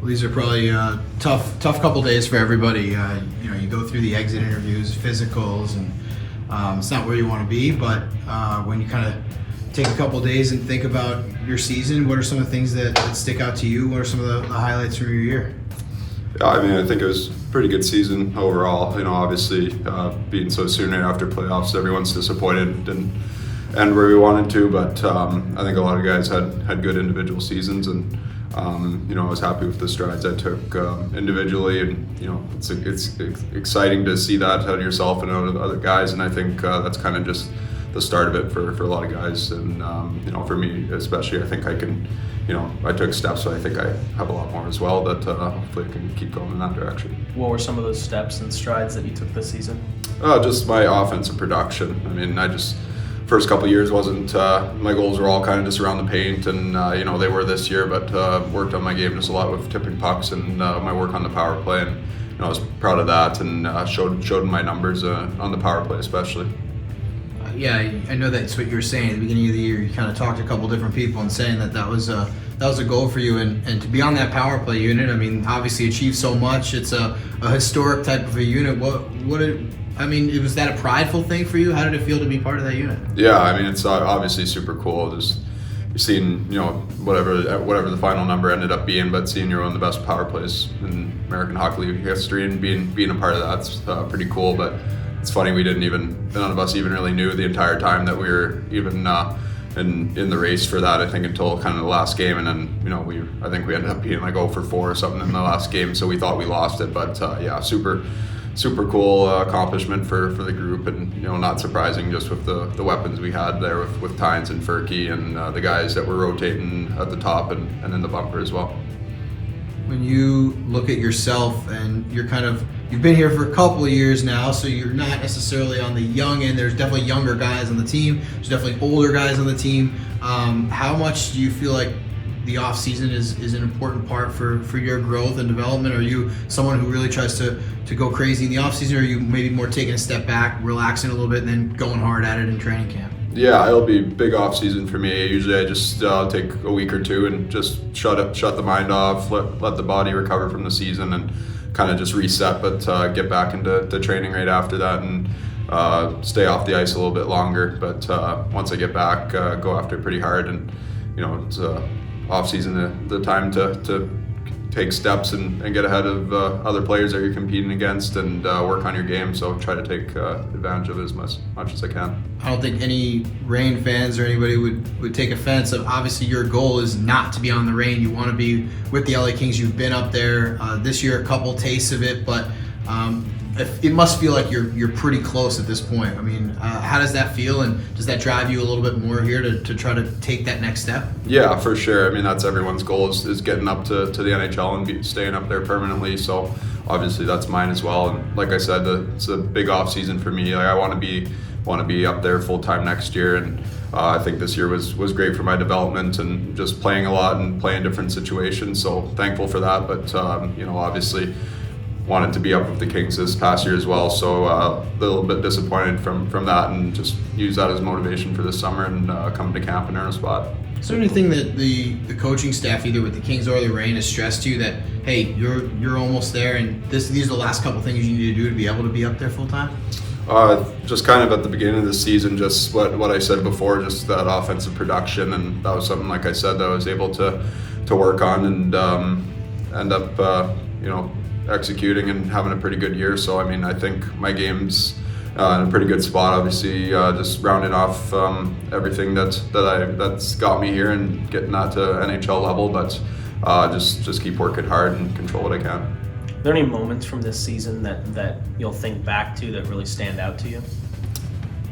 Well, these are probably tough couple days for everybody. You go through the exit interviews, physicals, and it's not where you want to be. But when you kind of take a couple days and think about your season, what are some of the things that stick out to you? What are some of the highlights from your year? Yeah, I mean, I think it was a pretty good season overall. Obviously, being so soon after playoffs, everyone's disappointed and where we wanted to. But I think a lot of guys had good individual seasons, and I was happy with the strides I took individually. And it's exciting to see that out of yourself and out of other guys. And I think that's kind of just the start of it for a lot of guys. And for me especially, I think I can. I took steps, so I think I have a lot more as well that hopefully I can keep going in that direction. What were some of those steps and strides that you took this season? Just my offensive production. I mean, first couple of years wasn't, my goals were all kind of just around the paint, and they were this year, but worked on my game just a lot with tipping pucks and my work on the power play, and I was proud of that, and showed my numbers on the power play especially. Yeah, I know that's what you were saying at the beginning of the year. You kind of talked to a couple different people and saying that was a goal for you, and to be on that power play unit. I mean, obviously achieved so much. It's a historic type of a unit. Was that a prideful thing for you? How did it feel to be part of that unit? Yeah, I mean, it's obviously super cool. Just you're seeing, whatever the final number ended up being, but seeing you're one of the best power plays in American Hockey League history and being a part of that's pretty cool. But it's funny, none of us even really knew the entire time that we were even in the race for that, I think, until kind of the last game. And then, I think we ended up being like 0 for 4 or something in the last game, so we thought we lost it. But yeah, super cool accomplishment for the group, and not surprising just with the weapons we had there with Tynes and Furky and the guys that were rotating at the top and in the bumper as well. When you look at yourself, and you've been here for a couple of years now, so you're not necessarily on the young end. There's definitely younger guys on the team. There's definitely older guys on the team. How much do you feel like the off season is an important part for your growth and development? Are you someone who really tries to go crazy in the off season, or are you maybe more taking a step back, relaxing a little bit, and then going hard at it in training camp? Yeah, it'll be big off season for me. Usually I just take a week or two and just shut the mind off, let the body recover from the season, and kind of just reset, but get back into training right after that, and stay off the ice a little bit longer. But once I get back, go after it pretty hard, and it's off season, the time to take steps and get ahead of other players that you're competing against, and work on your game. So try to take advantage of it as much as I can. I don't think any Reign fans or anybody would take offense of, obviously your goal is not to be on the Reign. You want to be with the LA Kings. You've been up there this year, a couple tastes of it, but it must feel like you're pretty close at this point. I mean, how does that feel, and does that drive you a little bit more here to try to take that next step? Yeah, for sure. I mean, that's everyone's goal is getting up to the NHL and staying up there permanently. So obviously that's mine as well. And like I said, it's a big off season for me. Like, I want to be up there full time next year, and I think this year was great for my development and just playing a lot and playing different situations. So thankful for that. But obviously wanted to be up with the Kings this past year as well, so a little bit disappointed from that, and just use that as motivation for this summer and come to camp and earn a spot. Is there anything that the coaching staff, either with the Kings or the Reign, has stressed to you that, hey, you're almost there, and these are the last couple things you need to do to be able to be up there full time? Just kind of at the beginning of the season, just what I said before, just that offensive production, and that was something, like I said, that I was able to work on and end up executing and having a pretty good year. So I mean, I think my game's in a pretty good spot. Obviously, just rounding off everything that's got me here and getting that to NHL level. But just keep working hard and control what I can. Are there any moments from this season that you'll think back to that really stand out to you?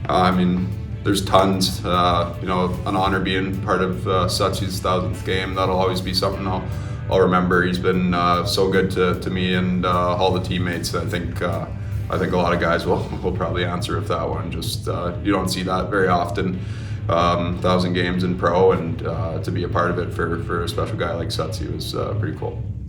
I mean, there's tons. An honor being part of Satsy's 1,000th game. That'll always be something I'll remember. He's been so good to me and all the teammates. I think a lot of guys will probably answer with that one. Just you don't see that very often. 1,000 games in pro, and to be a part of it for a special guy like Satsy was pretty cool.